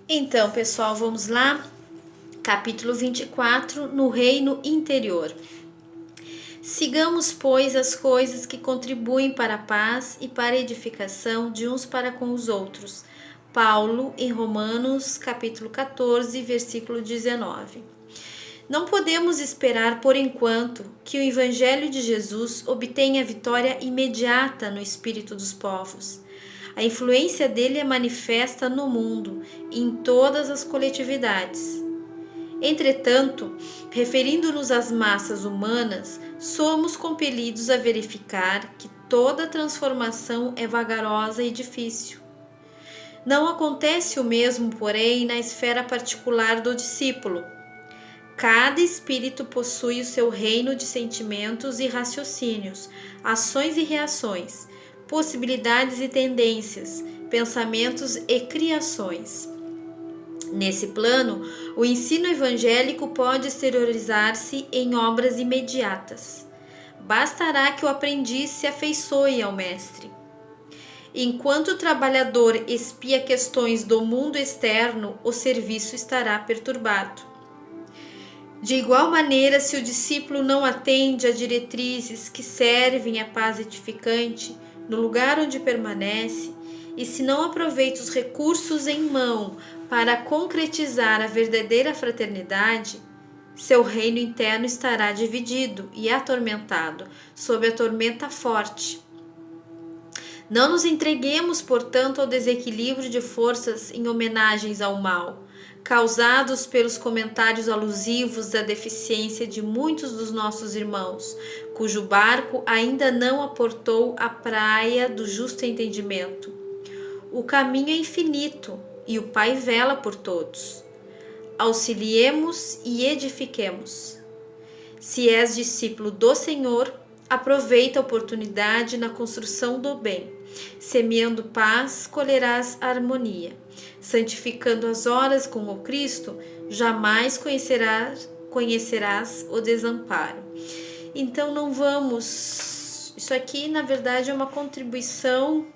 Então, pessoal, vamos lá. Capítulo 24, no reino interior. Sigamos, pois, as coisas que contribuem para a paz e para a edificação de uns para com os outros. Paulo, em Romanos, capítulo 14, versículo 19. Não podemos esperar, por enquanto, que o Evangelho de Jesus obtenha vitória imediata no espírito dos povos. A influência dele é manifesta no mundo, em todas as coletividades. Entretanto, referindo-nos às massas humanas, somos compelidos a verificar que toda transformação é vagarosa e difícil. Não acontece o mesmo, porém, na esfera particular do discípulo. Cada espírito possui o seu reino de sentimentos e raciocínios, ações e reações, possibilidades e tendências, pensamentos e criações. Nesse plano, o ensino evangélico pode exteriorizar-se em obras imediatas. Bastará que o aprendiz se afeiçoe ao mestre. Enquanto o trabalhador espia questões do mundo externo, o serviço estará perturbado. De igual maneira, se o discípulo não atende a diretrizes que servem à paz edificante no lugar onde permanece, e se não aproveita os recursos em mão para concretizar a verdadeira fraternidade, seu reino interno estará dividido e atormentado sob a tormenta forte. Não nos entreguemos, portanto, ao desequilíbrio de forças em homenagens ao mal, causados pelos comentários alusivos à deficiência de muitos dos nossos irmãos, cujo barco ainda não aportou à praia do justo entendimento. O caminho é infinito e o Pai vela por todos. Auxiliemos e edifiquemos. Se és discípulo do Senhor, aproveita a oportunidade na construção do bem. Semeando paz, colherás harmonia. Santificando as horas com o Cristo, jamais conhecerás o desamparo. Então não vamos... Isso aqui, na verdade, é uma contribuição,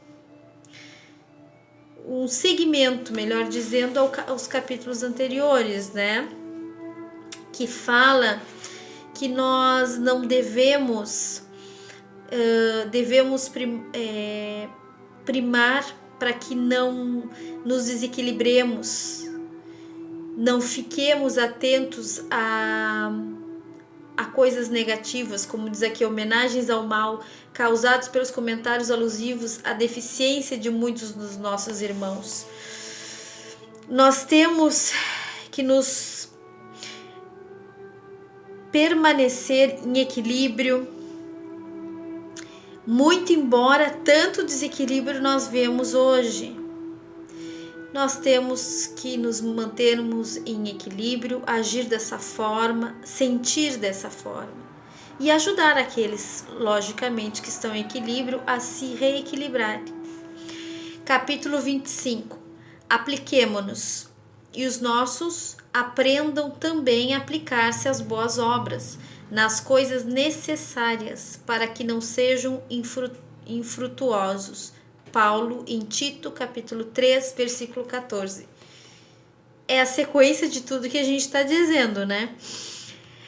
um segmento, melhor dizendo, aos capítulos anteriores, né? Que fala que nós não devemos primar para que não nos desequilibremos, não fiquemos atentos a coisas negativas, como diz aqui, homenagens ao mal, causados pelos comentários alusivos à deficiência de muitos dos nossos irmãos. Nós temos que nos permanecer em equilíbrio, muito embora tanto desequilíbrio nós vemos hoje. Nós temos que nos mantermos em equilíbrio, agir dessa forma, sentir dessa forma e ajudar aqueles, logicamente, que estão em equilíbrio a se reequilibrar. Capítulo 25. Apliquemo-nos e os nossos aprendam também a aplicar-se às boas obras, nas coisas necessárias, para que não sejam infrutuosos. Paulo, em Tito, capítulo 3, versículo 14. É a sequência de tudo que a gente está dizendo, né?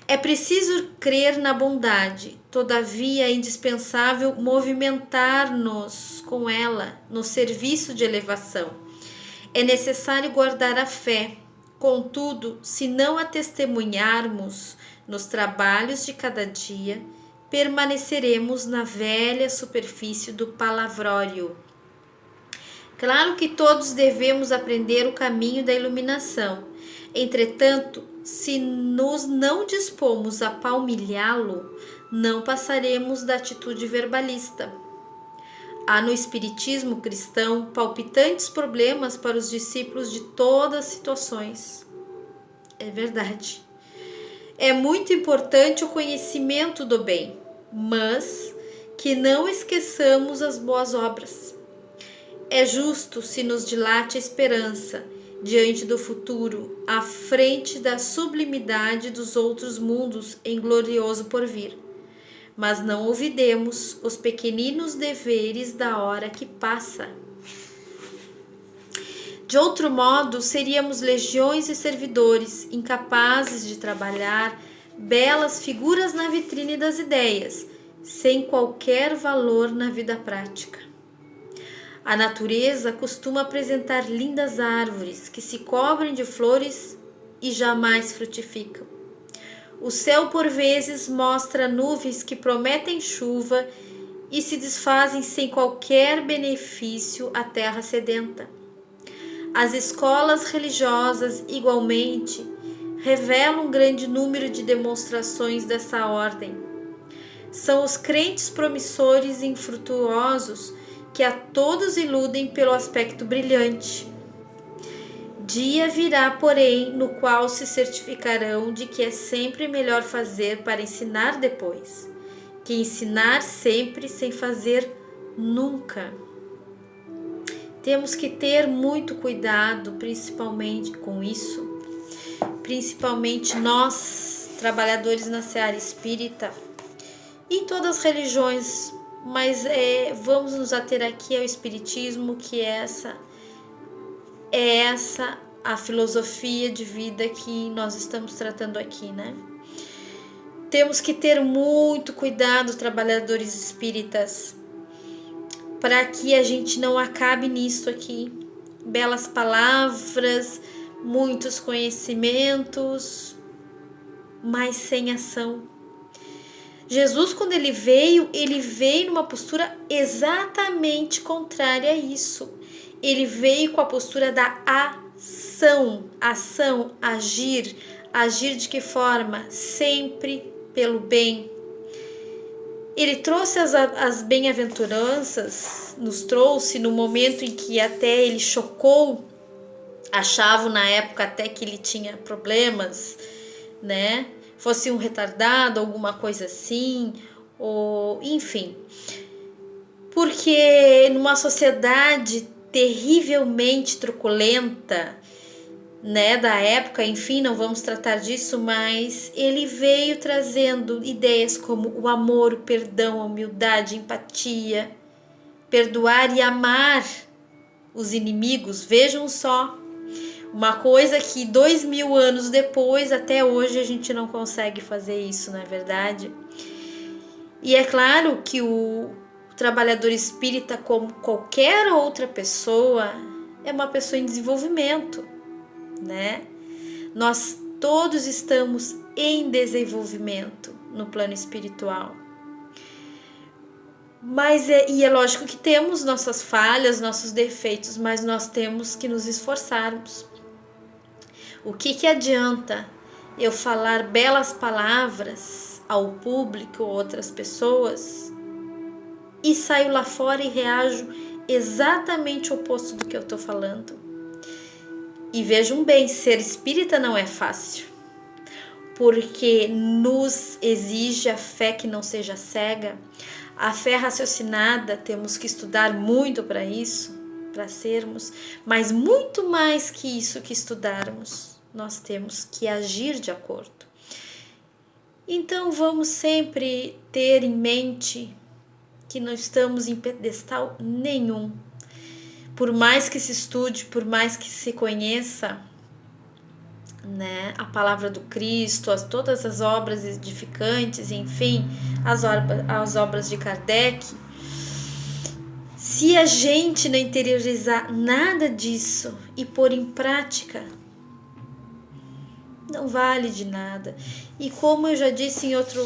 É preciso crer na bondade, todavia é indispensável movimentar-nos com ela no serviço de elevação. É necessário guardar a fé. Contudo, se não a testemunharmos nos trabalhos de cada dia, permaneceremos na velha superfície do palavrório. Claro que todos devemos aprender o caminho da iluminação. Entretanto, se nos não dispomos a palmilhá-lo, não passaremos da atitude verbalista. Há no espiritismo cristão palpitantes problemas para os discípulos de todas as situações. É verdade. É muito importante o conhecimento do bem, mas que não esqueçamos as boas obras. É justo se nos dilate a esperança diante do futuro, à frente da sublimidade dos outros mundos em glorioso porvir. Mas não olvidemos os pequeninos deveres da hora que passa. De outro modo, seríamos legiões de servidores, incapazes de trabalhar belas figuras na vitrine das ideias, sem qualquer valor na vida prática. A natureza costuma apresentar lindas árvores que se cobrem de flores e jamais frutificam. O céu, por vezes, mostra nuvens que prometem chuva e se desfazem sem qualquer benefício à terra sedenta. As escolas religiosas, igualmente, revelam um grande número de demonstrações dessa ordem. São os crentes promissores e infrutuosos que a todos iludem pelo aspecto brilhante. Dia virá, porém, no qual se certificarão de que é sempre melhor fazer para ensinar depois, que ensinar sempre sem fazer nunca. Temos que ter muito cuidado, principalmente com isso, principalmente nós, trabalhadores na seara espírita, em todas as religiões, mas vamos nos ater aqui ao espiritismo, que é essa a filosofia de vida que nós estamos tratando aqui, né? Temos que ter muito cuidado, trabalhadores espíritas, para que a gente não acabe nisso aqui. Belas palavras, muitos conhecimentos, mas sem ação. Jesus, quando ele veio numa postura exatamente contrária a isso. Ele veio com a postura da ação, agir de que forma? Sempre pelo bem. Ele trouxe as bem-aventuranças, nos trouxe no momento em que até ele chocou, achavam na época até que ele tinha problemas, né? Fosse um retardado, alguma coisa assim, ou enfim. Porque numa sociedade terrivelmente truculenta, né, da época, enfim, não vamos tratar disso, mas ele veio trazendo ideias como o amor, o perdão, a humildade, a empatia, perdoar e amar os inimigos. Vejam só, uma coisa que 2000 anos depois, até hoje, a gente não consegue fazer isso, não é verdade? E é claro que o trabalhador espírita, como qualquer outra pessoa, é uma pessoa em desenvolvimento, né? Nós todos estamos em desenvolvimento no plano espiritual. Mas é lógico que temos nossas falhas, nossos defeitos, mas nós temos que nos esforçarmos. O que adianta eu falar belas palavras ao público ou outras pessoas e saio lá fora e reajo exatamente o oposto do que eu estou falando? E vejam bem, ser espírita não é fácil, porque nos exige a fé que não seja cega, a fé raciocinada. Temos que estudar muito para isso, para sermos, mas muito mais que isso que estudarmos, nós temos que agir de acordo. Então vamos sempre ter em mente que não estamos em pedestal nenhum. Por mais que se estude, por mais que se conheça, né, a palavra do Cristo, todas as obras edificantes, enfim, as obras de Kardec, se a gente não interiorizar nada disso e pôr em prática, não vale de nada. E como eu já disse em outro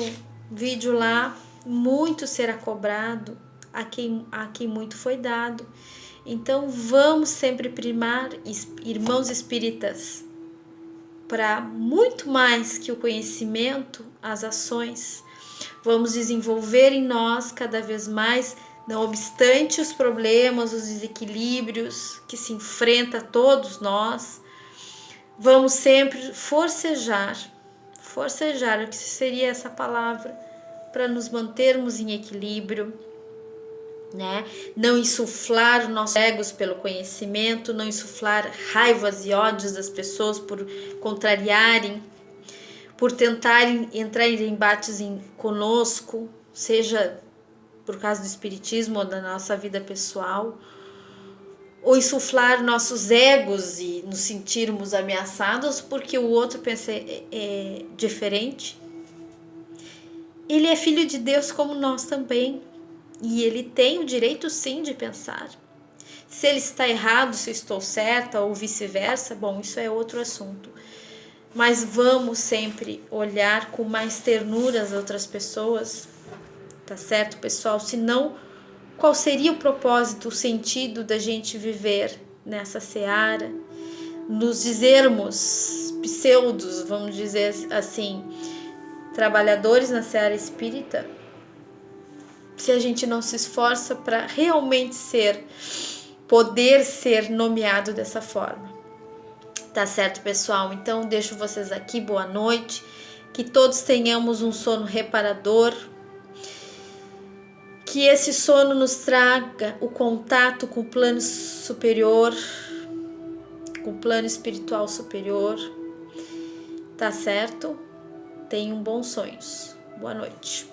vídeo lá, muito será cobrado a quem muito foi dado. Então vamos sempre primar, irmãos espíritas, para muito mais que o conhecimento, as ações. Vamos desenvolver em nós cada vez mais, não obstante os problemas, os desequilíbrios que se enfrenta a todos nós. Vamos sempre forcejar, que seria essa palavra, para nos mantermos em equilíbrio, né? Não insuflar os nossos egos pelo conhecimento, não insuflar raivas e ódios das pessoas por contrariarem, por tentarem entrar em embates conosco, seja por causa do espiritismo ou da nossa vida pessoal, ou insuflar nossos egos e nos sentirmos ameaçados porque o outro pensa diferente. Ele é filho de Deus como nós também, e ele tem o direito sim de pensar. Se ele está errado, se eu estou certa ou vice-versa, bom, isso é outro assunto. Mas vamos sempre olhar com mais ternura as outras pessoas, tá certo, pessoal? Senão, qual seria o propósito, o sentido da gente viver nessa seara? Nos dizermos pseudos, vamos dizer assim, trabalhadores na seara espírita, se a gente não se esforça para realmente poder ser nomeado dessa forma. Tá certo, pessoal? Então, deixo vocês aqui, boa noite, que todos tenhamos um sono reparador, que esse sono nos traga o contato com o plano superior, com o plano espiritual superior, tá certo? Tenham bons sonhos. Boa noite.